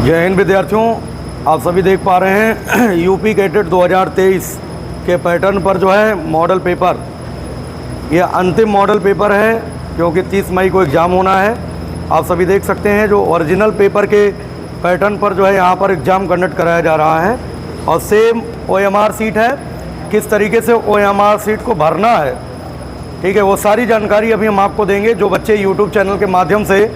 जय हिंद विद्यार्थियों, आप सभी देख पा रहे हैं यूपी कैडेट 2023 के पैटर्न पर जो है मॉडल पेपर, ये अंतिम मॉडल पेपर है क्योंकि 30 मई को एग्ज़ाम होना है। आप सभी देख सकते हैं जो ओरिजिनल पेपर के पैटर्न पर जो है यहाँ पर एग्ज़ाम कंडक्ट कराया जा रहा है और सेम OMR सीट है। किस तरीके से OMR सीट को भरना है, ठीक है, वो सारी जानकारी अभी हम आपको देंगे। जो बच्चे यूट्यूब चैनल के माध्यम से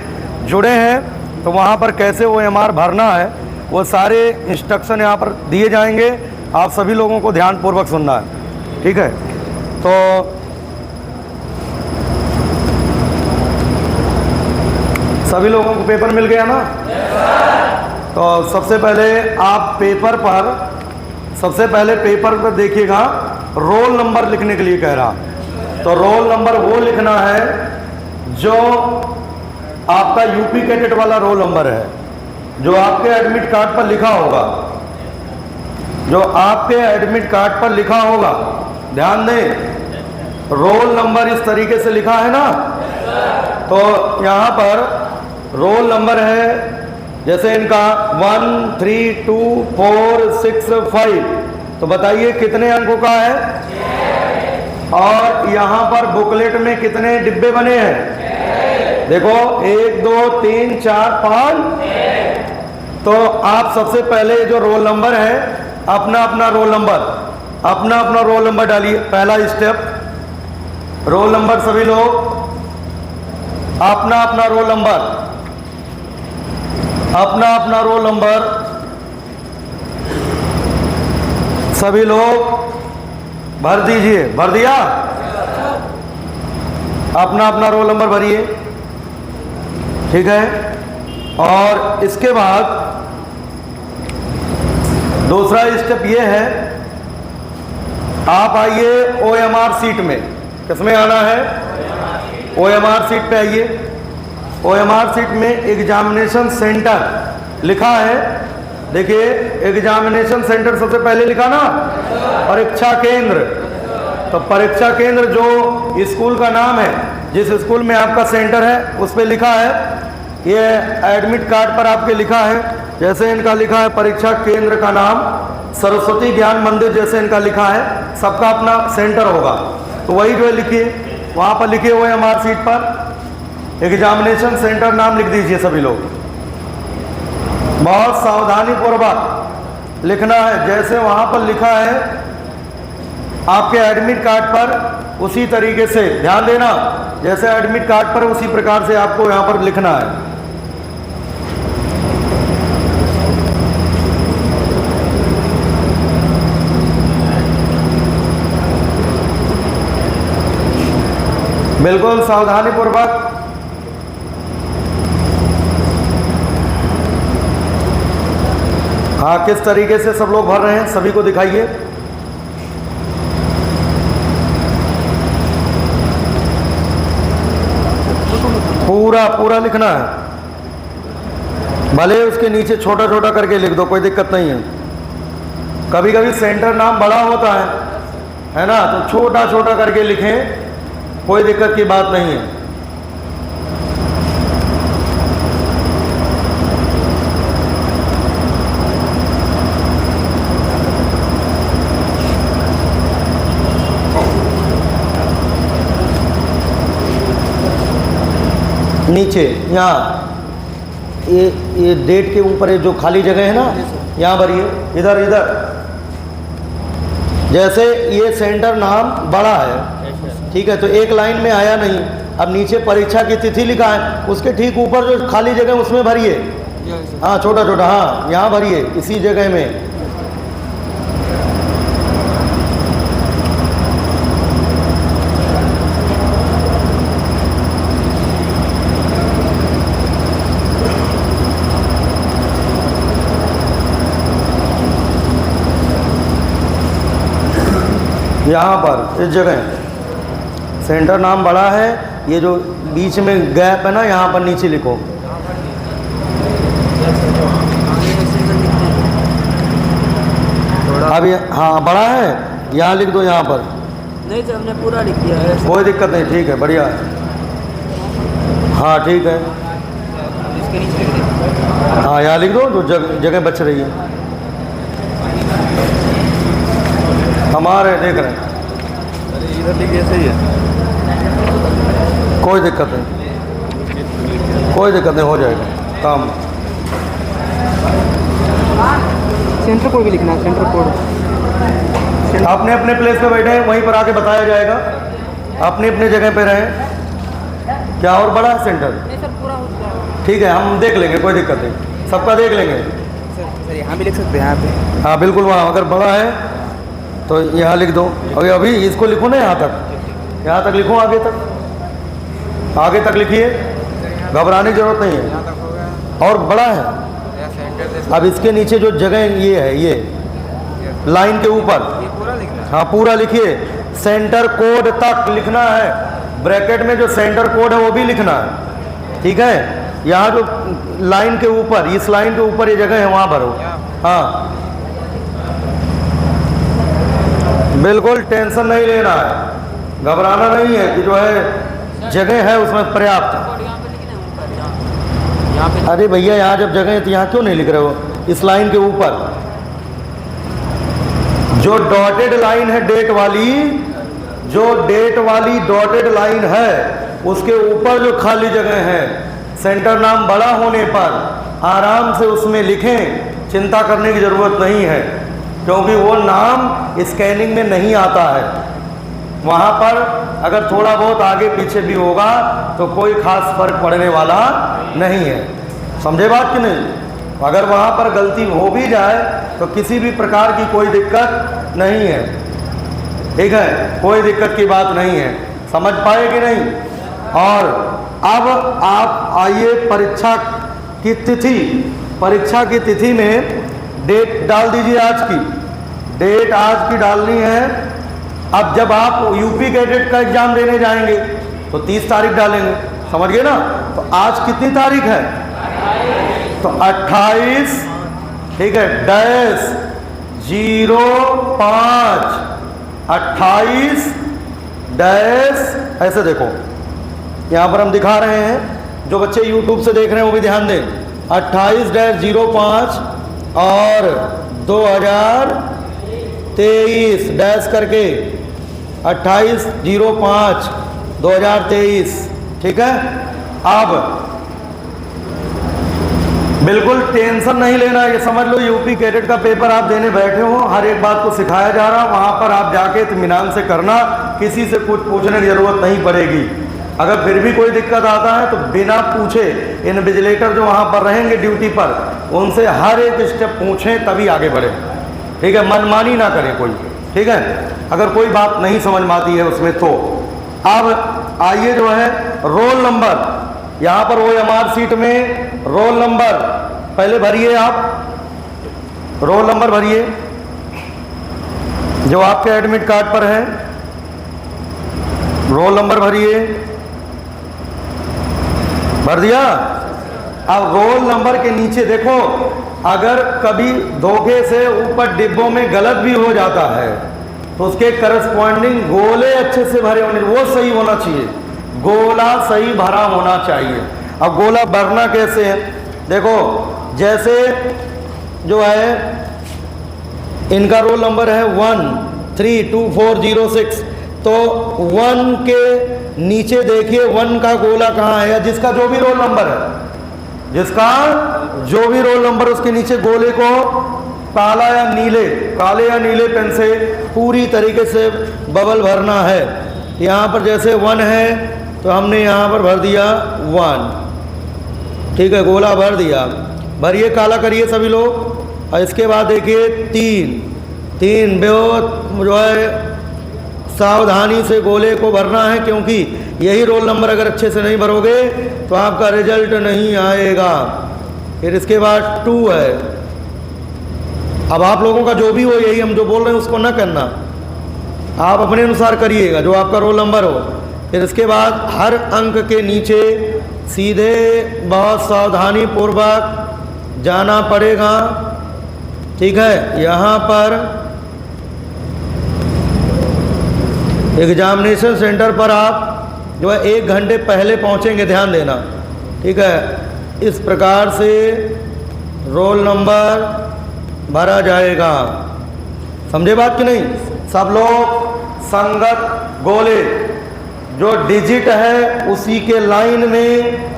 जुड़े हैं तो वहाँ पर कैसे OMR भरना है वो सारे इंस्ट्रक्शन यहाँ पर दिए जाएंगे। आप सभी लोगों को ध्यानपूर्वक सुनना है, ठीक है। तो सभी लोगों को पेपर मिल गया ना? तो सबसे पहले आप पेपर पर देखिएगा, रोल नंबर लिखने के लिए कह रहा। तो रोल नंबर वो लिखना है जो आपका यूपी कैडेट वाला रोल नंबर है, जो आपके एडमिट कार्ड पर लिखा होगा, जो आपके एडमिट कार्ड पर लिखा होगा। ध्यान दें, रोल नंबर इस तरीके से लिखा है ना, तो यहाँ पर रोल नंबर है जैसे इनका 1 3 2 4 6 5। तो बताइए कितने अंकों का है और यहाँ पर बुकलेट में कितने डिब्बे बने हैं? देखो 1 2 3 4 5। तो आप सबसे पहले जो रोल नंबर है अपना अपना रोल नंबर डालिए। पहला स्टेप, रोल नंबर, सभी लोग अपना अपना रोल नंबर सभी लोग भर दीजिए। भर दिया? अपना अपना रोल नंबर भरिए, ठीक है। और इसके बाद दूसरा स्टेप ये है, आप आइए OMR सीट में। किसमें आना है? OMR सीट पे आइए। OMR सीट में एग्जामिनेशन सेंटर लिखा है। देखिए एग्जामिनेशन सेंटर सबसे पहले लिखा ना, परीक्षा केंद्र। तो परीक्षा केंद्र जो स्कूल का नाम है, जिस स्कूल में आपका सेंटर है उस पर लिखा है। ये एडमिट कार्ड पर आपके लिखा है, जैसे इनका लिखा है परीक्षा केंद्र का नाम सरस्वती ज्ञान मंदिर, जैसे इनका लिखा है। सबका अपना सेंटर होगा, तो वही जो है लिखिए, वहाँ पर लिखे हुए OMR सीट पर एग्जामिनेशन सेंटर नाम लिख दीजिए सभी लोग। बहुत सावधानी पूर्वक लिखना है, जैसे वहाँ पर लिखा है आपके एडमिट कार्ड पर उसी तरीके से ध्यान देना। जैसे एडमिट कार्ड पर उसी प्रकार से आपको यहाँ पर लिखना है। बिल्कुल सावधानी पूर्वक। हाँ, किस तरीके से सब लोग भर रहे हैं सभी को दिखाइए। पूरा लिखना है, भले उसके नीचे छोटा छोटा करके लिख दो, कोई दिक्कत नहीं है। कभी कभी सेंटर नाम बड़ा होता है ना, तो छोटा छोटा करके लिखें, कोई दिक्कत की बात नहीं है। नीचे यहाँ ये डेट के ऊपर जो खाली जगह है ना, यहाँ भरिए। इधर जैसे ये सेंटर नाम बड़ा है, ठीक है, तो एक लाइन में आया नहीं। अब नीचे परीक्षा की तिथि लिखा है, उसके ठीक ऊपर जो खाली जगह उसमें भरिए। हाँ, छोटा छोटा, हाँ यहाँ भरिए इसी जगह में। यहाँ पर इस जगह सेंटर नाम बड़ा है, ये जो बीच में गैप है ना, यहाँ पर नीचे लिखो। अब ये हाँ बड़ा है, यहाँ लिख दो। यहाँ पर नहीं सर, हमने पूरा लिख दिया है। कोई दिक्कत नहीं, ठीक है, बढ़िया है। हाँ ठीक है। इसके नीचे लिख दे। हाँ यहाँ लिख दो जो जगह बच रही है। हमारे देख रहे हैं अरे इधर लिखिए सही है। कोई दिक्कत नहीं, कोई दिक्कत नहीं, हो जाएगा काम। सेंटर कोड भी लिखना है, सेंटर कोड। अपने अपने प्लेस पे बैठे हैं, वहीं पर आके बताया जाएगा। अपने अपने जगह पे रहें। क्या और बड़ा है सेंटर? नहीं सर, पूरा हो जाएगा। ठीक है, हम देख लेंगे, कोई दिक्कत नहीं, सबका देख लेंगे। सर यहाँ भी लिख सकते हैं, यहाँ पे। हाँ बिल्कुल, वहाँ अगर बड़ा है तो यहाँ लिख दो। अभी इसको लिखो ना, यहाँ तक लिखो, आगे तक लिखिए, घबराने की जरूरत नहीं है। और बड़ा है, अब इसके नीचे जो जगह ये है, ये लाइन के ऊपर, हाँ पूरा लिखिए। सेंटर कोड तक लिखना है, ब्रैकेट में जो सेंटर कोड है वो भी लिखना है, ठीक है। यहाँ जो लाइन के ऊपर, इस लाइन के ऊपर ये जगह है, वहाँ भरो। हाँ बिल्कुल टेंशन नहीं लेना है, घबराना नहीं है कि जो है जगह है उसमें पर्याप्त। अरे भैया यहाँ जब जगह है तो यहाँ क्यों नहीं लिख रहे हो? इस लाइन के ऊपर जो डॉटेड लाइन है, डेट वाली, जो डेट वाली डॉटेड लाइन है, उसके ऊपर जो खाली जगह है, सेंटर नाम बड़ा होने पर आराम से उसमें लिखें, चिंता करने की ज़रूरत नहीं है, क्योंकि वो नाम स्कैनिंग में नहीं आता है। वहाँ पर अगर थोड़ा बहुत आगे पीछे भी होगा तो कोई खास फर्क पड़ने वाला नहीं है, समझे बात कि नहीं? अगर वहाँ पर गलती हो भी जाए तो किसी भी प्रकार की कोई दिक्कत नहीं है, ठीक है, कोई दिक्कत की बात नहीं है, समझ पाए कि नहीं? और अब आप आइए परीक्षा की तिथि, परीक्षा की तिथि में डेट डाल दीजिए। आज की डेट आज की डालनी है। अब जब आप यूपी कैडेट का एग्जाम देने जाएंगे तो 30 तारीख डालेंगे, समझ गए ना? तो आज कितनी तारीख है? तो 28, ठीक है, डैश 05 28 डैश, ऐसे देखो यहाँ पर हम दिखा रहे हैं, जो बच्चे YouTube से देख रहे हैं वो भी ध्यान दें। 28-05 और 2023 डैश करके 28-05-2023, ठीक है। अब बिल्कुल टेंशन नहीं लेना, ये समझ लो यूपी कैडेट का पेपर आप देने बैठे हो, हर एक बात को सिखाया जा रहा, वहाँ पर आप जाके इत्मीनान से करना, किसी से कुछ पूछने की ज़रूरत नहीं पड़ेगी। अगर फिर भी कोई दिक्कत आता है तो बिना पूछे इन्विजिलेटर जो वहाँ पर रहेंगे ड्यूटी पर, उनसे हर एक स्टेप पूछें तभी आगे बढ़े, ठीक है, मनमानी ना करें कोई, ठीक है। अगर कोई बात नहीं समझ में आती है उसमें तो अब आइए जो है रोल नंबर, यहाँ पर OMR सीट में रोल नंबर पहले भरिए, आप रोल नंबर भरिए जो आपके एडमिट कार्ड पर है, रोल नंबर भरिए, भर दिया। अब रोल नंबर के नीचे देखो, अगर कभी धोखे से ऊपर डिब्बों में गलत भी हो जाता है तो उसके करस्पॉन्डिंग गोले अच्छे से भरे होने, वो सही होना चाहिए, गोला सही भरा होना चाहिए। अब गोला भरना कैसे है? देखो जैसे जो है इनका रोल नंबर है 132406, तो 1 के नीचे देखिए 1 का गोला कहाँ है, जिसका जो भी रोल नंबर है, जिसका जो भी रोल नंबर, उसके नीचे गोले को काला या नीले, काले या नीले पेन से पूरी तरीके से बबल भरना है। यहाँ पर जैसे 1 है तो हमने यहाँ पर भर दिया 1, ठीक है, गोला भर दिया। भरिए, काला करिए सभी लोग। और इसके बाद देखिए 3 बेहद जो है सावधानी से गोले को भरना है, क्योंकि यही रोल नंबर अगर अच्छे से नहीं भरोगे तो आपका रिजल्ट नहीं आएगा। फिर इसके बाद 2 है। अब आप लोगों का जो भी हो, यही हम जो बोल रहे हैं उसको ना करना, आप अपने अनुसार करिएगा जो आपका रोल नंबर हो। फिर इसके बाद हर अंक के नीचे सीधे बहुत सावधानी पूर्वक जाना पड़ेगा, ठीक है। यहाँ पर एग्जामिनेशन सेंटर पर आप जो है 1 घंटे पहले पहुँचेंगे, ध्यान देना, ठीक है। इस प्रकार से रोल नंबर भरा जाएगा। समझे बात कि नहीं? सब लोग संगत गोले, जो डिजिट है उसी के लाइन में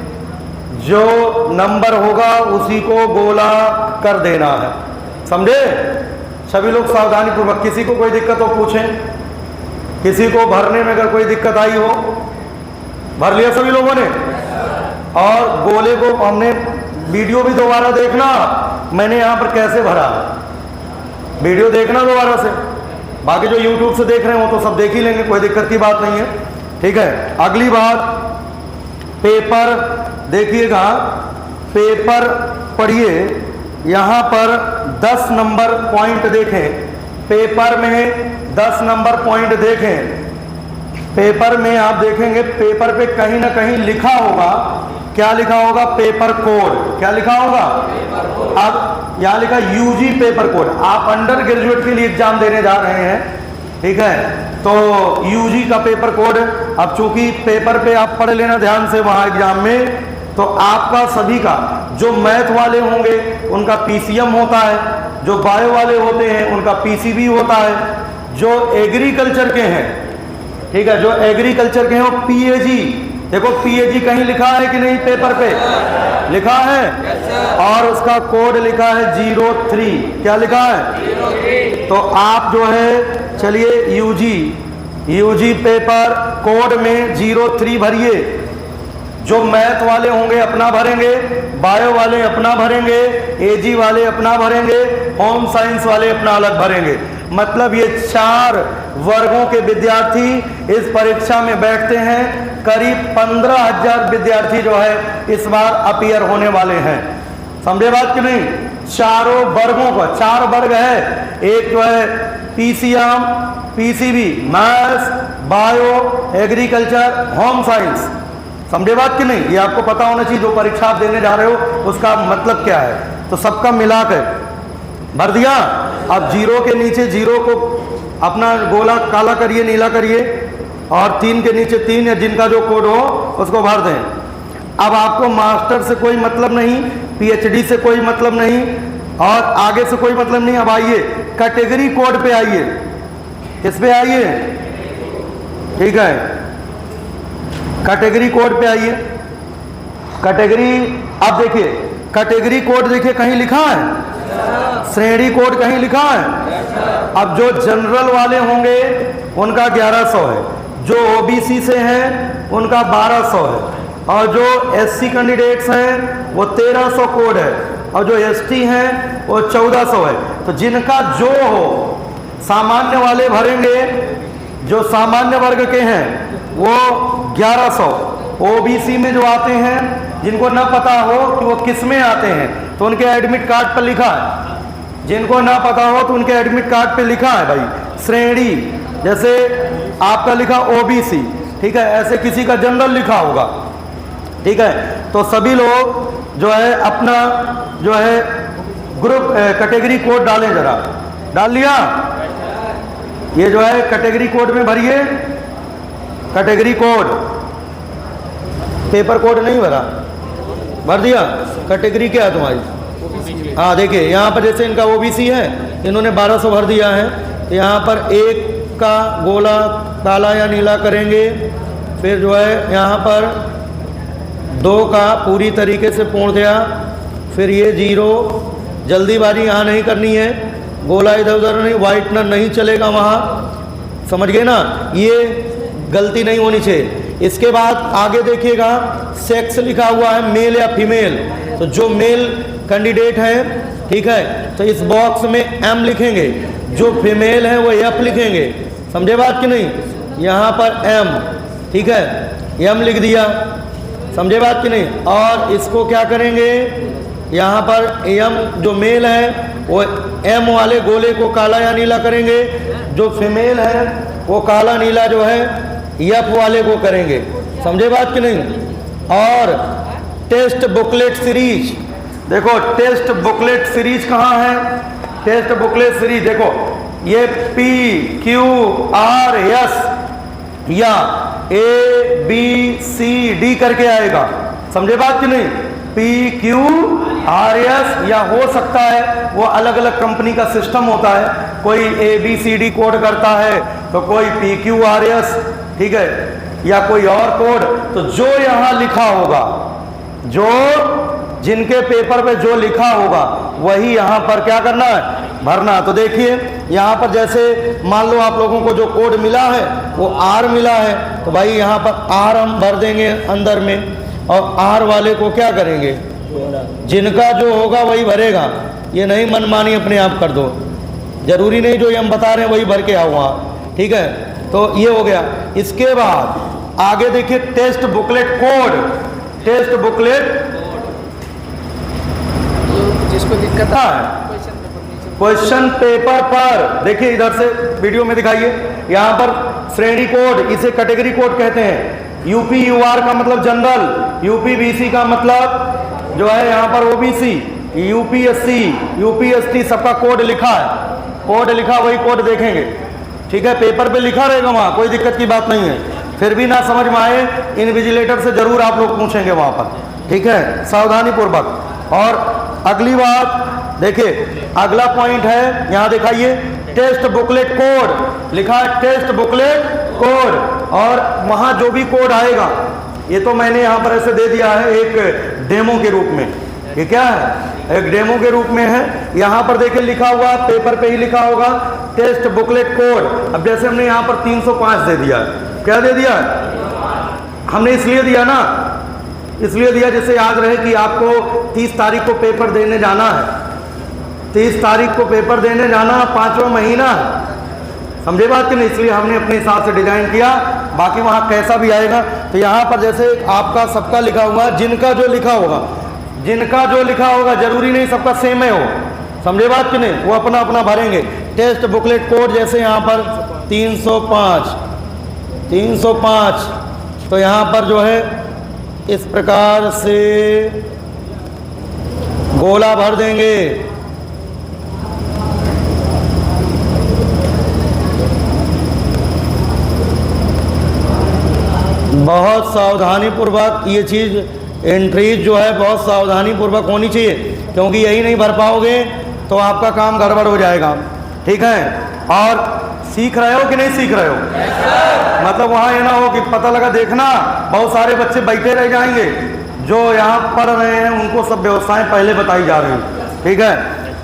जो नंबर होगा उसी को गोला कर देना है। समझे? सभी लोग सावधानी पूर्वक, किसी को कोई दिक्कत हो पूछें, किसी को भरने में अगर कोई दिक्कत आई हो। भर लिया सभी लोगों ने? और गोले को हमने वीडियो भी दोबारा देखना, मैंने यहाँ पर कैसे भरा, वीडियो देखना दोबारा से। बाकी जो YouTube से देख रहे हो तो सब देख ही लेंगे, कोई दिक्कत की बात नहीं है। ठीक है, अगली बात, पेपर देखिएगा, पेपर पढ़िए। यहाँ पर 10 नंबर पॉइंट देखें, पेपर में 10 नंबर पॉइंट देखें। पेपर में आप देखेंगे, पेपर पे कहीं ना कहीं लिखा होगा, क्या लिखा होगा? Paper code. क्या लिखा होगा? अब यहाँ लिखा यूजी पेपर कोड। आप अंडर ग्रेजुएट के लिए एग्जाम देने जा रहे हैं, ठीक है, तो यूजी का पेपर कोड। अब चूंकि पेपर पे आप पढ़ लेना ध्यान से वहाँ एग्जाम में, तो आपका सभी का, जो मैथ वाले होंगे उनका पीसीएम होता है, जो बायो वाले होते हैं उनका पीसीबी होता है, जो एग्रीकल्चर के हैं, ठीक है, जो एग्रीकल्चर के हैं वो पीएजी। देखो पीएजी कहीं लिखा है कि नहीं? पेपर पे लिखा है, और उसका कोड लिखा है 03। क्या लिखा है? तो आप जो है, चलिए यूजी पेपर कोड में 03 भरिए। जो मैथ वाले होंगे अपना भरेंगे, बायो वाले अपना भरेंगे, एजी वाले अपना भरेंगे, होम साइंस वाले अपना अलग भरेंगे। मतलब ये 4 वर्गों के विद्यार्थी इस परीक्षा में बैठते हैं। करीब 15,000 विद्यार्थी जो है इस बार अपीयर होने वाले हैं। समझे बात कि नहीं? चारों वर्गों का, 4 वर्ग है, एक जो है PCM, PCB, maths, bio, agriculture, home science. समझे बात कि नहीं? ये आपको पता होना चाहिए, जो परीक्षा आप देने जा रहे हो उसका मतलब क्या है। तो सबका मिलाकर भर दिया। अब 0 के नीचे 0 को अपना गोला काला करिए, नीला करिए, और 3 के नीचे 3, या जिनका जो कोड हो उसको भर दें। अब आपको मास्टर से कोई मतलब नहीं, पीएचडी से कोई मतलब नहीं, और आगे से कोई मतलब नहीं। अब आइए कैटेगरी कोड पे आइए। किस पे आइए? ठीक है, कैटेगरी कोड पे आइए। कैटेगरी, अब देखिए कैटेगरी कोड देखिए कहीं लिखा है? श्रेणी कोड कहीं लिखा है? अब जो जनरल वाले होंगे उनका 1100 है, जो ओबीसी से हैं उनका 1200 है, और जो एससी कैंडिडेट्स हैं वो 1300 कोड है, और जो एसटी हैं वो 1400 है। तो जिनका जो हो, सामान्य वाले भरेंगे, जो सामान्य वर्ग के हैं वो 1100, ओबीसी में जो आते हैं, जिनको न पता हो कि वो किस में आते हैं तो उनके एडमिट कार्ड पर लिखा है, जिनको ना पता हो तो उनके एडमिट कार्ड पे लिखा है भाई श्रेणी। जैसे आपका लिखा ओबीसी, ठीक है, ऐसे किसी का जनरल लिखा होगा, ठीक है। तो सभी लोग जो है अपना जो है ग्रुप कैटेगरी कोड डालें, जरा डाल लिया? ये जो है कैटेगरी कोड में भरिए, कैटेगरी कोड, पेपर कोड नहीं भरा, भर दिया? कैटेगरी क्या है तुम्हारी? हाँ देखिए यहाँ पर जैसे इनका ओबीसी है, इन्होंने 1200 भर दिया है, तो यहाँ पर 1 का गोला काला या नीला करेंगे, फिर जो है यहाँ पर 2 का पूरी तरीके से पूर्णतया, फिर ये 0, जल्दीबाजी यहाँ नहीं करनी है, गोला इधर उधर नहीं, वाइटनर नहीं चलेगा वहाँ, समझ गए ना, ये गलती नहीं होनी चाहिए। इसके बाद आगे देखिएगा सेक्स लिखा हुआ है, मेल या फीमेल, तो जो मेल कैंडिडेट है, ठीक है, तो इस बॉक्स में M लिखेंगे, जो फीमेल है वो F लिखेंगे, समझे बात कि नहीं? यहाँ पर M, ठीक है, M लिख दिया, समझे बात कि नहीं? और इसको क्या करेंगे, यहाँ पर M जो मेल है वो M वाले गोले को काला या नीला करेंगे, जो फीमेल है वो काला नीला जो है F वाले को करेंगे, समझे बात कि नहीं? और टेस्ट बुकलेट सीरीज, देखो टेस्ट बुकलेट सीरीज कहाँ है? टेस्ट बुकलेट सीरीज देखो, ये PQRS या ABCD करके आएगा, समझे बात कि नहीं? PQRS, या हो सकता है वो अलग अलग कंपनी का सिस्टम होता है, कोई ABCD कोड करता है तो कोई PQRS, ठीक है, या कोई और कोड। तो जो यहाँ लिखा होगा, जो जिनके पेपर पे जो लिखा होगा वही यहाँ पर क्या करना है, भरना। तो देखिए यहाँ पर जैसे मान लो आप लोगों को जो कोड मिला है वो R मिला है, तो भाई यहाँ पर R हम भर देंगे अंदर में, और R वाले को क्या करेंगे, जिनका जो होगा वही भरेगा। ये नहीं मनमानी अपने आप कर दो, जरूरी नहीं जो ये हम बता रहे हैं वही भर के आओ वहाँ, ठीक है। तो ये हो गया। इसके बाद आगे देखिए test booklet code, test booklet जिसको दिक्कत है क्वेश्चन पेपर पर, देखिए इधर से वीडियो में दिखाइए, यहाँ पर श्रेणी कोड, इसे कैटेगरी कोड कहते हैं। UPUR का मतलब जनरल, UPBC का मतलब जो है यहाँ पर OBC, UPSC, UPST सबका कोड लिखा है, कोड लिखा वही कोड देखेंगे, ठीक है। पेपर पे लिखा रहेगा वहाँ, कोई दिक्कत की बात नहीं है। फिर भी ना समझ में आए इन्विजिलेटर से जरूर आप लोग पूछेंगे वहाँ पर, ठीक है, सावधानी पूर्वक। और अगली बात देखिए, अगला पॉइंट है, यहाँ दिखाइए टेस्ट बुकलेट कोड लिखा है, टेस्ट बुकलेट कोड, और वहाँ जो भी कोड आएगा, ये तो मैंने यहाँ पर ऐसे दे दिया है एक डेमो के रूप में, ये क्या है, एक डेमो के रूप में है। यहाँ पर देखिए लिखा हुआ, पेपर पे ही लिखा होगा टेस्ट बुकलेट कोड। अब जैसे हमने यहाँ पर 305 दे दिया है, क्या दे दिया है, हमने इसलिए दिया ना, इसलिए दिया जैसे याद रहे कि आपको 30 तारीख को पेपर देने जाना है, 30 तारीख को पेपर देने जाना, 5वां महीना है, समझे बात कि नहीं, इसलिए हमने अपने हिसाब से डिजाइन किया। बाकी वहाँ कैसा भी आएगा, तो यहाँ पर जैसे आपका सबका लिखा हुआ, जिनका जो लिखा होगा, जिनका जो लिखा होगा, जरूरी नहीं सबका सेम है हो, समझे बात कि नहीं, वो अपना अपना भरेंगे। टेस्ट बुकलेट कोड जैसे यहाँ पर 305, तो यहाँ पर जो है इस प्रकार से गोला भर देंगे। बहुत सावधानी पूर्वक ये चीज़, एंट्रीज जो है बहुत सावधानी पूर्वक होनी चाहिए, क्योंकि यही नहीं भर पाओगे तो आपका काम गड़बड़ हो जाएगा, ठीक है। और सीख रहे हो कि नहीं सीख रहे हो, मतलब वहाँ ये ना हो कि पता लगा, देखना बहुत सारे बच्चे बैठे रह जाएंगे, जो यहाँ पढ़ रहे हैं उनको सब व्यवस्थाएं पहले बताई जा रही हैं, ठीक है।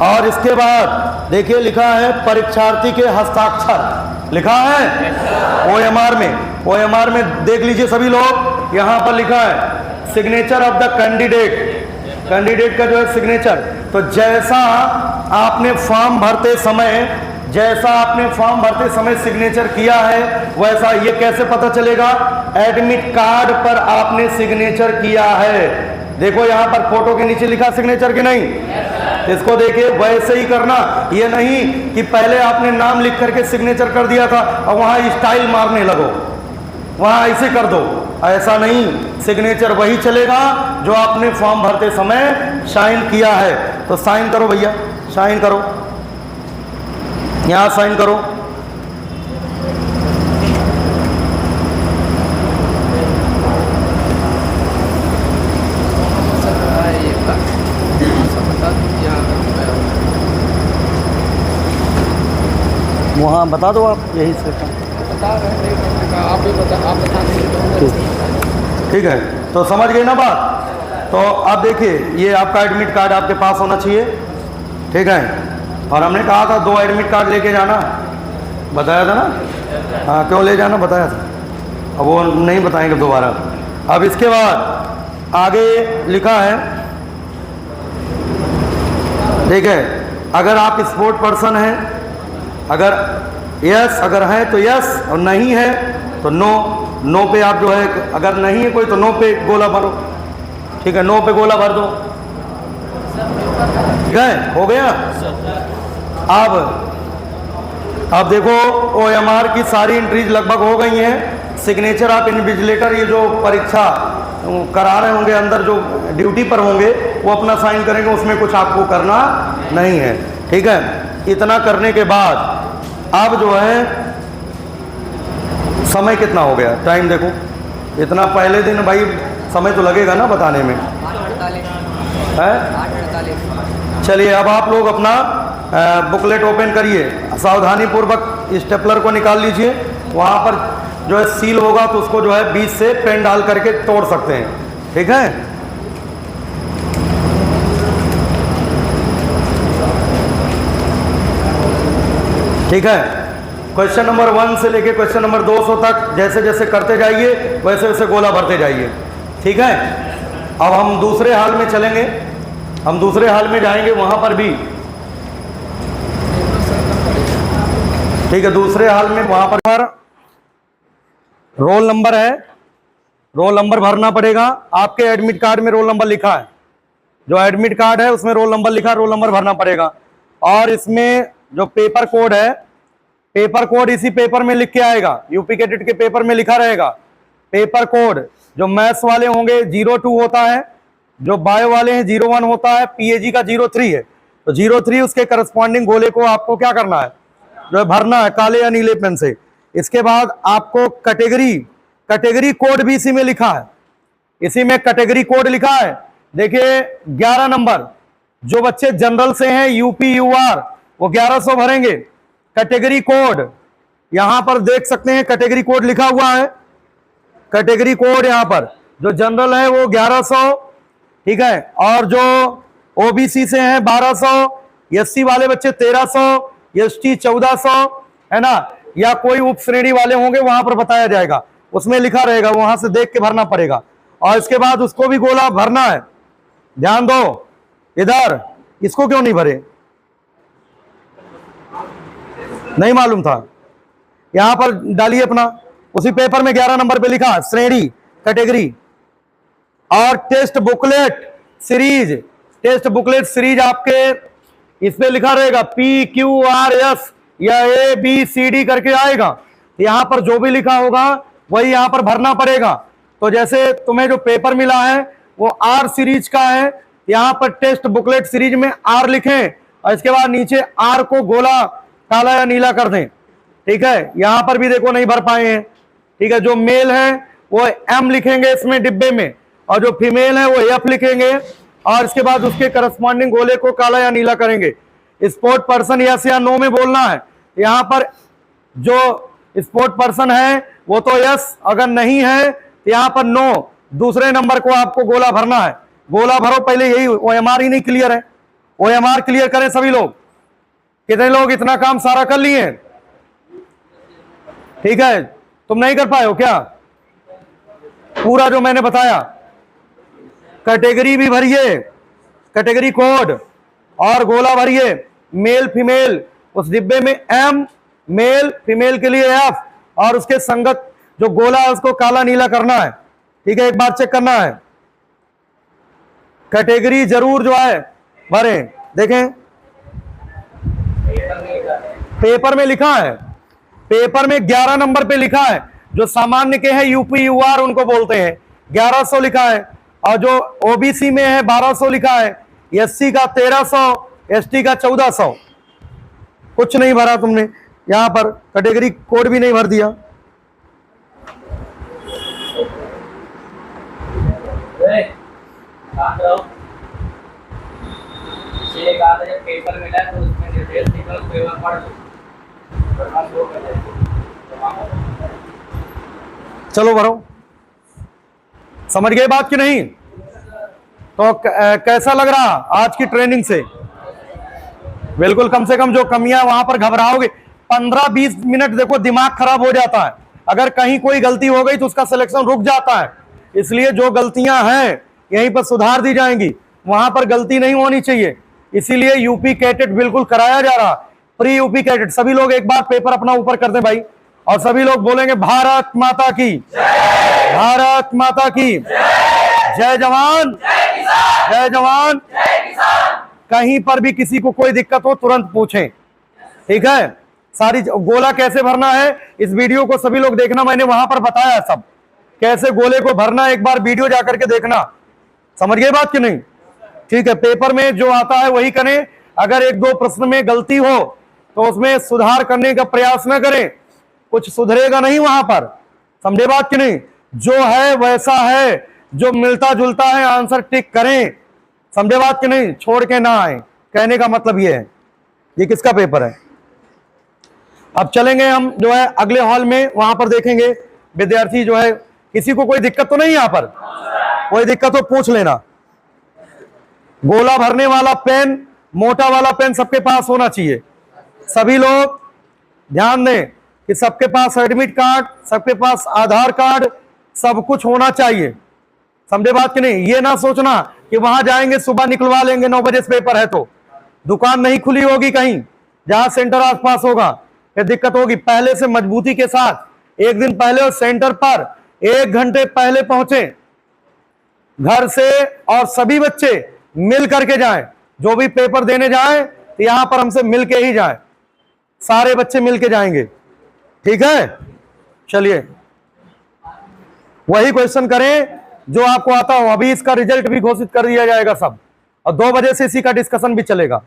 और इसके बाद देखिए लिखा है परीक्षार्थी के हस्ताक्षर, लिखा है OMR में, OMR में देख लीजिए सभी लोग, यहाँ पर लिखा है signature of the candidate, candidate का जो है सिग्नेचर। तो जैसा आपने फॉर्म भरते समय सिग्नेचर किया है, वैसा ये कैसे पता चलेगा, एडमिट कार्ड पर आपने सिग्नेचर किया है, देखो यहाँ पर फोटो के नीचे लिखा सिग्नेचर कि नहीं, इसको देखिए वैसे ही करना। ये नहीं कि पहले आपने नाम लिख करके सिग्नेचर कर दिया था और वहाँ स्टाइल मारने लगो, वहाँ ऐसे कर दो, ऐसा नहीं, सिग्नेचर वही चलेगा जो आपने फॉर्म भरते समय साइन किया है। तो साइन करो भैया, साइन करो, यहाँ साइन करो। वहाँ बता दो आप, यही से बता रहे हैं, आप भी बता, आप बता देंगे, ठीक है। तो समझ गए ना बात। तो अब देखिए ये आपका एडमिट कार्ड आपके पास होना चाहिए, ठीक है। और हमने कहा था 2 एडमिट कार्ड लेके जाना, बताया था ना, हाँ क्यों ले जाना बताया था, अब वो नहीं बताएंगे दोबारा। अब इसके बाद आगे लिखा है, ठीक है, अगर आप स्पोर्ट पर्सन हैं, अगर यस अगर है तो यस, और नहीं है तो नो। नो पे आप जो है, अगर नहीं है कोई तो नो पे गोला भरो, ठीक है, नो पे गोला भर दो, ठीक है, हो गया। अब देखो OMR की सारी एंट्रीज लगभग हो गई हैं। सिग्नेचर ऑफ इन्विजिलेटर, ये जो परीक्षा करा रहे होंगे, अंदर जो ड्यूटी पर होंगे वो अपना साइन करेंगे, उसमें कुछ आपको करना नहीं है, ठीक है। इतना करने के बाद अब जो है समय कितना हो गया, टाइम देखो, इतना पहले दिन भाई समय तो लगेगा ना बताने में, है। 8:48। चलिए अब आप लोग अपना बुकलेट ओपन करिए, सावधानी पूर्वक स्टेपलर को निकाल लीजिए। वहाँ पर जो है सील होगा तो उसको जो है बीच से पेन डाल करके तोड़ सकते हैं, ठीक है। ठीक है, क्वेश्चन नंबर 1 से लेके क्वेश्चन नंबर 200 तक जैसे जैसे करते जाइए वैसे वैसे गोला भरते जाइए, ठीक है। अब हम दूसरे हाल में चलेंगे, हम दूसरे हाल में जाएंगे, वहाँ पर भी ठीक है। दूसरे हाल में वहाँ पर रोल नंबर है, रोल नंबर भरना पड़ेगा। आपके एडमिट कार्ड में रोल नंबर लिखा है, जो एडमिट कार्ड है उसमें रोल नंबर लिखा है, रोल नंबर भरना पड़ेगा। और इसमें जो पेपर कोड है, पेपर कोड इसी पेपर में लिख के आएगा, यूपी कैडेट के पेपर में लिखा रहेगा पेपर कोड। जो मैथ्स वाले होंगे 02 होता है, जो बायो वाले हैं 01 होता है, पीएजी का 03 है। तो 03 उसके करस्पॉन्डिंग गोले को आपको क्या करना है, जो है भरना है काले या नीले पेन से। इसके बाद आपको कैटेगरी कोड भी इसी में लिखा है, इसी में कैटेगरी कोड लिखा है। देखिए 11 नंबर, जो बच्चे जनरल से हैं यूपी यूआर वो 1100 भरेंगे। कैटेगरी कोड यहां पर देख सकते हैं, कैटेगरी कोड लिखा हुआ है, कैटेगरी कोड यहां पर जो जनरल है वो 1100, ठीक है। और जो ओबीसी से हैं 1200, एससी वाले बच्चे 1300, एसटी 1400, है ना। या कोई उप श्रेणी वाले होंगे वहां पर बताया जाएगा, उसमें लिखा रहेगा, वहां से देख के भरना पड़ेगा। और इसके बाद उसको भी गोला भरना है। ध्यान दो इधर, इसको क्यों नहीं भरे, नहीं मालूम था, यहां पर डालिए अपना, उसी पेपर में 11 नंबर पे लिखा श्रेणी कैटेगरी। और test booklet series, test booklet series आपके इस पे लिखा रहेगा PQRS या ABCD करके आएगा। यहां पर जो भी लिखा होगा वही यहां पर भरना पड़ेगा। तो जैसे तुम्हें जो पेपर मिला है वो R सीरीज का है, यहां पर टेस्ट बुकलेट सीरीज में R लिखें और इसके बाद नीचे R को गोला काला या नीला कर दें, ठीक है। यहां पर भी देखो नहीं भर पाए हैं, ठीक है। जो मेल है वो M लिखेंगे इसमें डिब्बे में, और जो फीमेल है वो F लिखेंगे, और इसके बाद उसके करस्पॉन्डिंग गोले को काला या नीला करेंगे। स्पोर्ट पर्सन यस या नो में बोलना है। यहां पर जो स्पोर्ट पर्सन है वो तो यस, अगर नहीं है तो यहां पर नो, दूसरे नंबर को आपको गोला भरना है। गोला भरो पहले, यही OMR ही नहीं क्लियर है, OMR क्लियर करें सभी लोग। कितने लोग इतना काम सारा कर लिए, ठीक है। तुम नहीं कर पाए हो क्या पूरा जो मैंने बताया। कैटेगरी भी भरिए, कैटेगरी कोड, और गोला भरिए मेल फीमेल, उस डिब्बे में M, मेल फीमेल के लिए F, और उसके संगत जो गोला है उसको काला नीला करना है, ठीक है। एक बार चेक करना है, कैटेगरी जरूर जो है भरें। देखें पेपर में लिखा है, पेपर में 11 नंबर पे लिखा है, जो सामान्य के हैं यूपी यूआर उनको बोलते हैं 1100 लिखा है, और जो ओबीसी में है 1200 लिखा है, एससी का 1300, एसटी का 1400। कुछ नहीं भरा तुमने, यहां पर कैटेगरी कोड भी नहीं भर दिया। पेपर मिला तो उसमें निर्देश निकल पेपर पढ़ लो। चलो भरो, समझ गए बात कि नहीं। तो कैसा लग रहा आज की ट्रेनिंग से, बिल्कुल कम से कम जो कमियां वहां पर घबराओगे 15-20 मिनट, देखो दिमाग खराब हो जाता है, अगर कहीं कोई गलती हो गई तो उसका सिलेक्शन रुक जाता है। इसलिए जो गलतियां हैं यहीं पर सुधार दी जाएंगी, वहां पर गलती नहीं होनी चाहिए। इसीलिए यूपी कैडेट बिल्कुल कराया जा रहा, प्री यूपी कैडेट। सभी लोग एक बार पेपर अपना ऊपर कर दें भाई, और सभी लोग बोलेंगे भारत माता की, भारत माता की जय जवान, जय जवान। कहीं पर भी किसी को कोई दिक्कत हो तुरंत पूछें, ठीक है। सारी गोला कैसे भरना है इस वीडियो को सभी लोग देखना, मैंने वहां पर बताया है सब कैसे गोले को भरना, एक बार वीडियो जाकर के देखना। समझ गए बात कि नहीं, ठीक है। पेपर में जो आता है वही करें, अगर 1-2 प्रश्न में गलती हो तो उसमें सुधार करने का प्रयास न करें, कुछ सुधरेगा नहीं वहां पर। समझे बात कि नहीं, जो है वैसा है, जो मिलता जुलता है आंसर टिक करें, समझे बात कि नहीं? छोड़ के ना आए, कहने का मतलब ये है। ये किसका पेपर है? अब चलेंगे हम जो है अगले हॉल में, वहां पर देखेंगे विद्यार्थी जो है, किसी को कोई दिक्कत तो नहीं? यहां पर कोई दिक्कत तो पूछ लेना। गोला भरने वाला पेन, मोटा वाला पेन सबके पास होना चाहिए। सभी लोग ध्यान दें कि सबके पास एडमिट कार्ड, सबके पास आधार कार्ड, सब कुछ होना चाहिए। समझे बात कि नहीं? ये ना सोचना कि वहां जाएंगे सुबह निकलवा लेंगे, 9 बजे से पेपर है तो दुकान नहीं खुली होगी कहीं जहां सेंटर आसपास होगा, फिर दिक्कत होगी। पहले से मजबूती के साथ एक दिन पहले और सेंटर पर 1 घंटे पहले पहुंचे घर से, और सभी बच्चे मिल करके जाएं। जो भी पेपर देने जाएं तो यहां पर हमसे मिल के ही जाएं, सारे बच्चे मिल के जाएंगे, ठीक है? चलिए वही क्वेश्चन करें जो आपको आता हो। अभी इसका रिजल्ट भी घोषित कर दिया जाएगा सब, और 2 बजे से इसी का डिस्कशन भी चलेगा।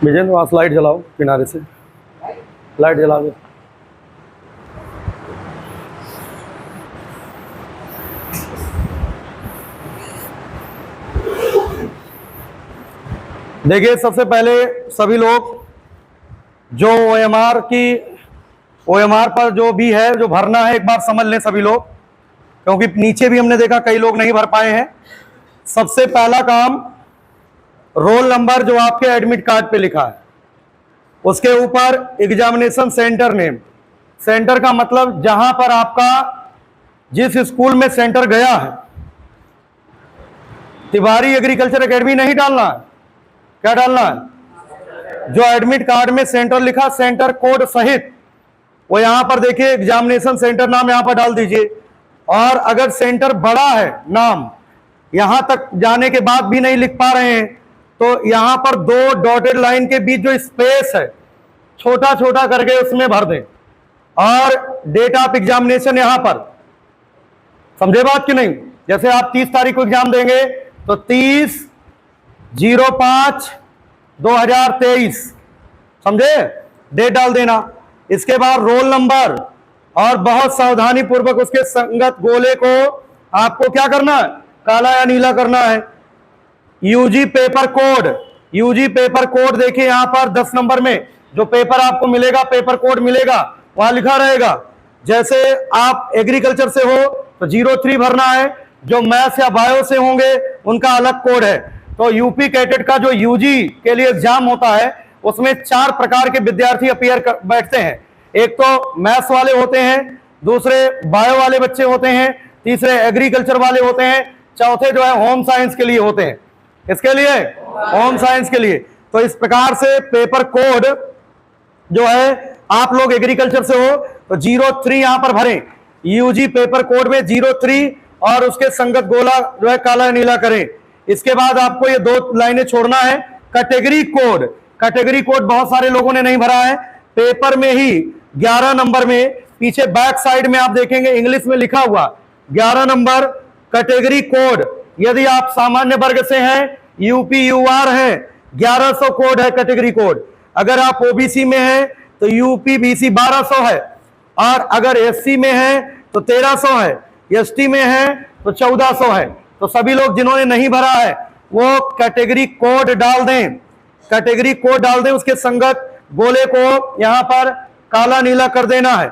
विजेंद्र वहां लाइट जलाओ, किनारे से लाइट जला दो। देखिए सबसे पहले सभी लोग जो OMR पर जो भी है जो भरना है, एक बार समझ लें सभी लोग, क्योंकि नीचे भी हमने देखा कई लोग नहीं भर पाए हैं। सबसे पहला काम, रोल नंबर जो आपके एडमिट कार्ड पे लिखा है, उसके ऊपर एग्जामिनेशन सेंटर नेम। सेंटर का मतलब जहां पर आपका जिस स्कूल में सेंटर गया है। तिवारी एग्रीकल्चर एकेडमी नहीं डालना है, क्या डालना है? जो एडमिट कार्ड में सेंटर लिखा, सेंटर कोड सहित, वो यहां पर देखिए एग्जामिनेशन सेंटर नाम यहां पर डाल दीजिए। और अगर सेंटर बड़ा है नाम, यहां तक जाने के बाद भी नहीं लिख पा रहे हैं, तो यहां पर 2 डॉटेड लाइन के बीच जो स्पेस है, छोटा छोटा करके उसमें भर दें, और डेट ऑफ एग्जामिनेशन यहां पर। समझे बात कि नहीं? जैसे आप 30 तारीख को एग्जाम देंगे तो 30/05/2023, समझे? डेट डाल देना। इसके बाद रोल नंबर, और बहुत सावधानी पूर्वक उसके संगत गोले को आपको क्या करना है? काला या नीला करना है। UG paper code, UG paper code देखिए यहां पर 10 नंबर में जो पेपर आपको मिलेगा, पेपर कोड मिलेगा, वहां लिखा रहेगा। जैसे आप एग्रीकल्चर से हो तो 03 भरना है, जो मैथ्स या बायो से होंगे उनका अलग कोड है। तो यूपी कैटेट का जो यूजी के लिए एग्जाम होता है, उसमें 4 प्रकार के विद्यार्थी अपीयर बैठते हैं। एक तो मैथ्स वाले होते हैं, दूसरे बायो वाले बच्चे होते हैं, तीसरे एग्रीकल्चर वाले होते हैं, चौथे जो है होम साइंस के लिए होते हैं। किसके लिए? होम साइंस के लिए। तो इस प्रकार से पेपर कोड जो है, आप लोग एग्रीकल्चर से हो तो 03 यहां पर भरें, यूजी पेपर कोड में 03, और उसके संगत गोला जो है काला नीला करें। इसके बाद आपको ये 2 लाइनें छोड़ना है। कैटेगरी कोड, कैटेगरी कोड बहुत सारे लोगों ने नहीं भरा है। पेपर में ही 11 नंबर में पीछे बैक साइड में आप देखेंगे इंग्लिश में लिखा हुआ 11 नंबर कैटेगरी कोड। यदि आप सामान्य वर्ग से हैं, यूपी यूआर हैं, 1100 कोड है कैटेगरी कोड। अगर आप ओबीसी में हैं तो यूपी बीसी 1200 है, और अगर एससी में है तो 1300 है, एसटी में है तो 1400 है। तो सभी लोग जिन्होंने नहीं भरा है वो कैटेगरी कोड डाल दें, कैटेगरी कोड डाल दें, उसके संगत गोले को यहां पर काला नीला कर देना है,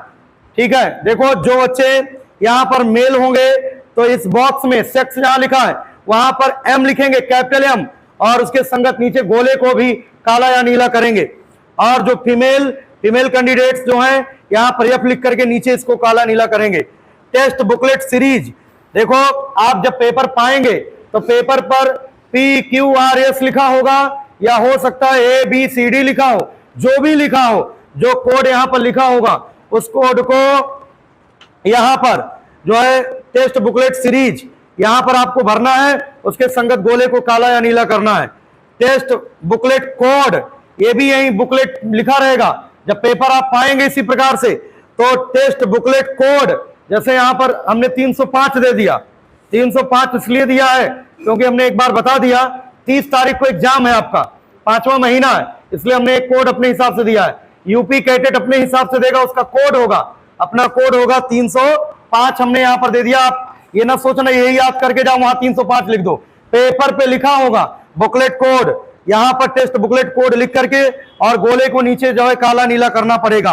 ठीक है? देखो जो बच्चे यहां पर मेल होंगे तो इस बॉक्स में सेक्स जहां लिखा है वहां पर एम लिखेंगे, कैपिटल एम, और उसके संगत नीचे गोले को भी काला या नीला करेंगे। और जो फीमेल कैंडिडेट्स जो हैं यहां पर एफ लिख करके नीचे इसको काला नीला करेंगे। टेस्ट बुकलेट सीरीज, देखो आप जब पेपर पाएंगे तो पेपर पर PQRS लिखा होगा, या हो सकता है ABCD लिखा हो, जो भी लिखा हो, जो कोड यहां पर लिखा होगा उस कोड को यहां पर जो है टेस्ट बुकलेट सीरीज यहां पर आपको भरना है, उसके संगत गोले को काला या नीला करना है। टेस्ट बुकलेट कोड, ये भी यही बुकलेट लिखा रहेगा। जब पेपर आप पाएंगे इसी प्रकार से तो टेस्ट बुकलेट कोड, जैसे यहां पर हमने 305 दे दिया, 305 इसलिए दिया है क्योंकि हमने एक बार बता दिया 30 तारीख को एग्जाम है आपका, 5वां महीना है, इसलिए हमने एक कोड अपने हिसाब से दिया है। यूपी कैटेट अपने हिसाब से देगा, उसका कोड होगा, अपना कोड होगा 305। 5 हमने यहाँ पर दे दिया। आप ये ना सोचना यही याद करके जाओ वहां 305 लिख दो, पेपर पे लिखा होगा बुकलेट कोड, यहाँ पर टेस्ट बुकलेट कोड लिख करके और गोले को नीचे जो है काला नीला करना पड़ेगा।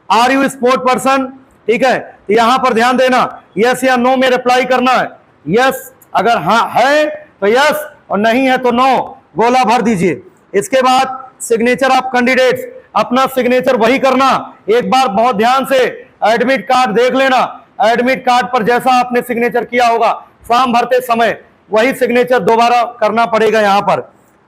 आर यू स्पोर्ट पर्सन, ठीक है, तो यहां पर ध्यान देना, यस या नो में रिप्लाई करना है। यस अगर हाँ है तो यस और नहीं है तो नो, गोला भर दीजिए। इसके बाद सिग्नेचर ऑफ कैंडिडेट्स, अपना सिग्नेचर वही करना। एक बार बहुत ध्यान से एडमिट कार्ड देख लेना, एडमिट कार्ड पर जैसा आपने सिग्नेचर किया होगा फॉर्म भरते समय वही सिग्नेचर दोबारा करना पड़ेगा यहां पर,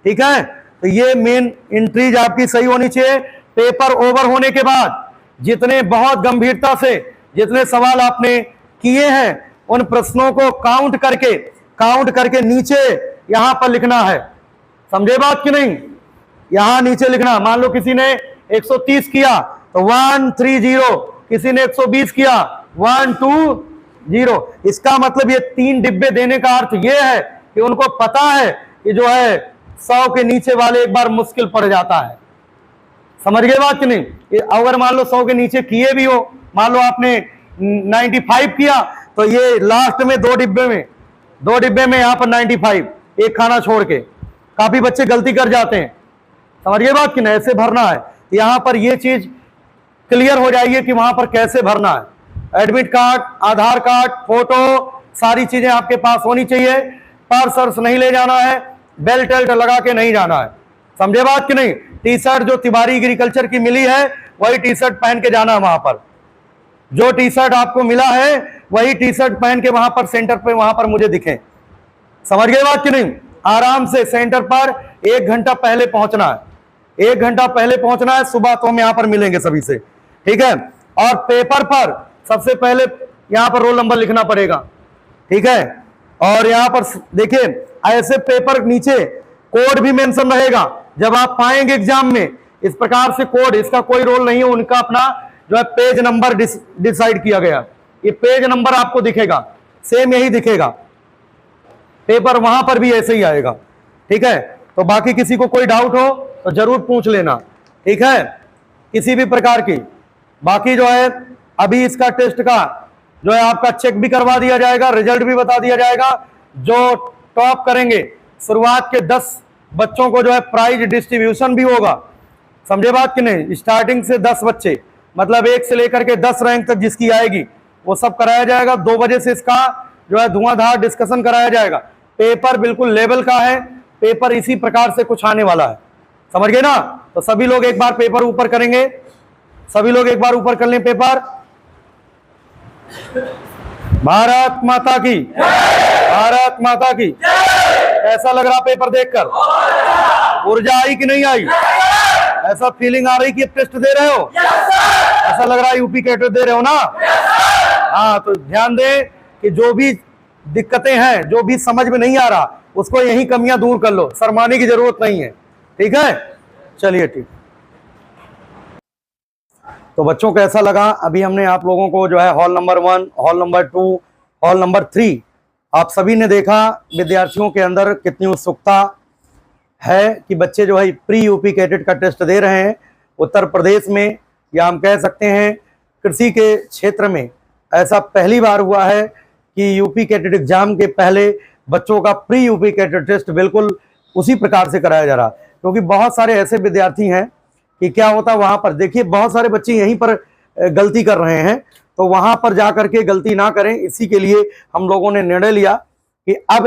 ठीक है। तो ये मेन एंट्रीज आपकी सही होनी चाहिए। पेपर ओवर होने के बाद जितने बहुत गंभीरता से जितने सवाल आपने किए हैं उन प्रश्नों को काउंट करके नीचे यहां पर लिखना है। समझे बात कि नहीं? यहां नीचे लिखना। मान लो किसी ने 130 किया तो 130, किसी ने 120 किया 120। इसका मतलब ये 3 डिब्बे देने का अर्थ ये है कि उनको पता है कि जो है 100 के नीचे वाले एक बार मुश्किल पड़ जाता है। समझ गए बात कि नहीं? अगर मान लो 100 के नीचे किए भी हो, मान लो आपने 95 किया तो ये लास्ट में 2 डिब्बे में यहाँ पर 95, एक खाना छोड़ के। काफी बच्चे गलती कर जाते हैं, समझ गए बात कि नहीं? ऐसे भरना है। यहाँ पर ये चीज क्लियर हो जाइए कि वहां पर कैसे भरना है। एडमिट कार्ड, आधार कार्ड, फोटो, सारी चीजें आपके पास होनी चाहिए। पर्स नहीं ले जाना है, बेल्ट टेल्ट लगा के नहीं जाना है। समझे बात कि नहीं? टी शर्ट जो तिवारी एग्रीकल्चर की मिली है वही टी शर्ट पहन के जाना है वहां पर। जो टी शर्ट आपको मिला है वही टी शर्ट पहन के वहां पर सेंटर पे वहां पर मुझे दिखे। समझ गए बात कि नहीं? आराम से सेंटर पर 1 घंटा पहले पहुंचना है, 1 घंटा पहले पहुंचना है। सुबह तो हम यहां पर मिलेंगे सभी से, ठीक है। और पेपर पर सबसे पहले यहां पर रोल नंबर लिखना पड़ेगा, ठीक है। और यहां पर देखिए ऐसे पेपर नीचे कोड भी मेंशन रहेगा। जब आप पाएंगे एग्जाम में इस प्रकार से कोड, इसका कोई रोल नहीं है, उनका अपना जो है पेज नंबर डिसाइड किया गया। ये पेज नंबर आपको दिखेगा, सेम यही दिखेगा। पेपर वहां पर भी ऐसे ही आएगा, ठीक है। तो बाकी किसी को कोई डाउट हो तो जरूर पूछ लेना, ठीक है, किसी भी प्रकार की। बाकी जो है अभी इसका टेस्ट का जो है आपका चेक भी करवा दिया जाएगा, रिजल्ट भी बता दिया जाएगा। जो टॉप करेंगे शुरुआत के 10 बच्चों को जो है प्राइज डिस्ट्रीब्यूशन भी होगा। समझे बात कि नहीं? स्टार्टिंग से 10 बच्चे, मतलब 1 से लेकर के 10 रैंक तक जिसकी आएगी वो सब कराया जाएगा। 2 बजे से इसका जो है धुआंधार डिस्कशन कराया जाएगा। पेपर बिल्कुल लेवल का है, पेपर इसी प्रकार से कुछ आने वाला है, समझ गए ना? तो सभी लोग एक बार पेपर ऊपर करेंगे, सभी लोग एक बार ऊपर कर लें पेपर। भारत माता की, भारत माता की। ऐसा लग रहा पेपर देखकर? ऊर्जा आई कि नहीं आई? ऐसा फीलिंग आ रही कि टेस्ट दे रहे हो? ऐसा लग रहा है यूपी कैडेट दे रहे हो ना? हाँ, तो ध्यान दें कि जो भी दिक्कतें हैं, जो भी समझ में नहीं आ रहा, उसको यही कमियां दूर कर लो, शर्माने की जरूरत नहीं है, ठीक है। चलिए ठीक। तो बच्चों को ऐसा लगा? अभी हमने आप लोगों को जो है hall number 1, hall number 2, hall number 3 आप सभी ने देखा विद्यार्थियों के अंदर कितनी उत्सुकता है कि बच्चे जो है प्री यूपी कैडेट का टेस्ट दे रहे हैं। उत्तर प्रदेश में या हम कह सकते हैं कृषि के क्षेत्र में ऐसा पहली बार हुआ है कि यूपी कैडेट एग्जाम के पहले बच्चों का प्री यूपी कैडेट टेस्ट बिल्कुल उसी प्रकार से कराया जा रहा। क्योंकि बहुत सारे ऐसे विद्यार्थी हैं कि क्या होता है वहां पर, देखिए बहुत सारे बच्चे यहीं पर गलती कर रहे हैं, तो वहां पर जाकर के गलती ना करें। इसी के लिए हम लोगों ने निर्णय लिया कि अब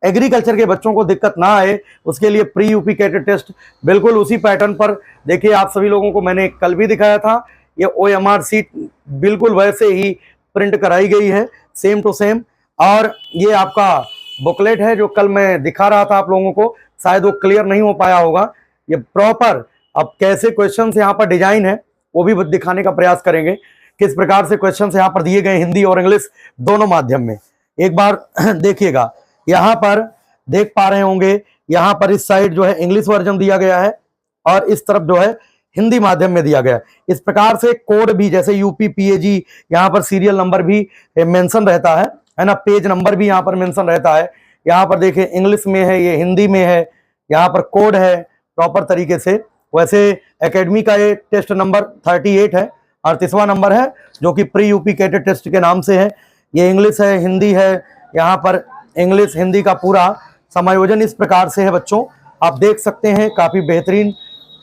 एग्रीकल्चर के बच्चों को दिक्कत ना आए, उसके लिए प्री यूपी कैडेट टेस्ट बिल्कुल उसी पैटर्न पर। देखिए आप सभी लोगों को मैंने कल भी दिखाया था, ये OMR सीट बिल्कुल वैसे ही प्रिंट कराई गई है, सेम टू सेम। और ये आपका बुकलेट है जो कल मैं दिखा रहा था आप लोगों को, शायद वो क्लियर नहीं हो पाया होगा। ये प्रॉपर अब कैसे क्वेश्चन यहाँ पर डिजाइन है वो भी दिखाने का प्रयास करेंगे, किस प्रकार से क्वेश्चन यहाँ पर दिए गए हिंदी और इंग्लिश दोनों माध्यम में। एक बार देखिएगा, यहाँ पर देख पा रहे होंगे, यहाँ पर इस साइड जो है इंग्लिश वर्जन दिया गया है और इस तरफ जो है हिंदी माध्यम में दिया गया है। इस प्रकार से कोड भी जैसे यूपी PAG, यहाँ पर सीरियल नंबर भी मेंशन रहता है ना, पेज नंबर भी यहाँ पर मेंशन रहता है। यहाँ पर देखिए इंग्लिश में है, ये हिंदी में है, यहाँ पर कोड है प्रॉपर तरीके से। वैसे एकेडमी का ये टेस्ट नंबर 38 है, 38वां नंबर है जो कि प्री यूपी कैडेट टेस्ट के नाम से है। ये इंग्लिश है, हिंदी है, यहाँ पर इंग्लिश हिंदी का पूरा समायोजन इस प्रकार से है बच्चों। आप देख सकते हैं काफ़ी बेहतरीन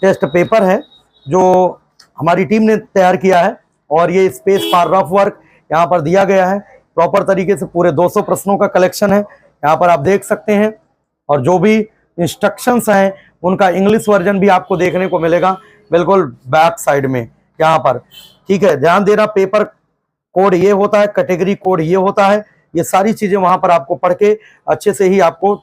टेस्ट पेपर है जो हमारी टीम ने तैयार किया है, और ये स्पेस फॉर रफ वर्क यहाँ पर दिया गया है प्रॉपर तरीके से। पूरे 200 प्रश्नों का कलेक्शन है यहाँ पर आप देख सकते हैं, और जो भी इंस्ट्रक्शंस हैं उनका इंग्लिश वर्जन भी आपको देखने को मिलेगा बिल्कुल बैक साइड में यहाँ पर। ठीक है, ध्यान देना, पेपर कोड ये होता है, कैटेगरी कोड ये होता है, ये सारी चीजें वहां पर आपको पढ़ के अच्छे से ही आपको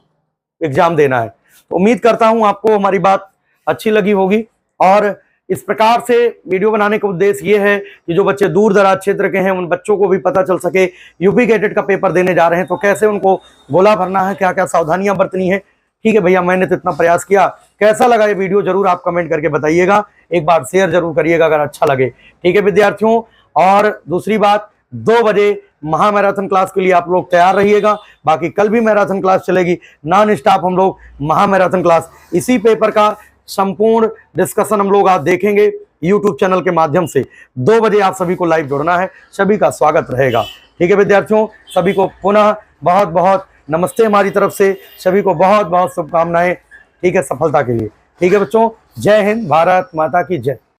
एग्जाम देना है। तो उम्मीद करता हूं आपको हमारी बात अच्छी लगी होगी, और इस प्रकार से वीडियो बनाने का उद्देश्य ये है कि जो बच्चे दूर दराज क्षेत्र के हैं उन बच्चों को भी पता चल सके यूपी कैडेट का पेपर देने जा रहे हैं तो कैसे उनको गोला भरना है, क्या क्या सावधानियां बरतनी है। ठीक है भैया, मैंने तो इतना प्रयास किया। कैसा लगा ये वीडियो जरूर आप कमेंट करके बताइएगा, एक बार शेयर जरूर करिएगा अगर अच्छा लगे। ठीक है विद्यार्थियों, और दूसरी बात, 2 बजे महामैराथन क्लास के लिए आप लोग तैयार रहिएगा। बाकी कल भी मैराथन क्लास चलेगी, नॉन स्टॉप हम लोग महामैराथन क्लास, इसी पेपर का संपूर्ण डिस्कशन हम लोग आज देखेंगे यूट्यूब चैनल के माध्यम से। 2 बजे आप सभी को लाइव जुड़ना है, सभी का स्वागत रहेगा। ठीक है विद्यार्थियों, सभी को पुनः बहुत बहुत नमस्ते हमारी तरफ से, सभी को बहुत बहुत शुभकामनाएं। ठीक है, सफलता के लिए। ठीक है बच्चों, जय हिंद, भारत माता की जय।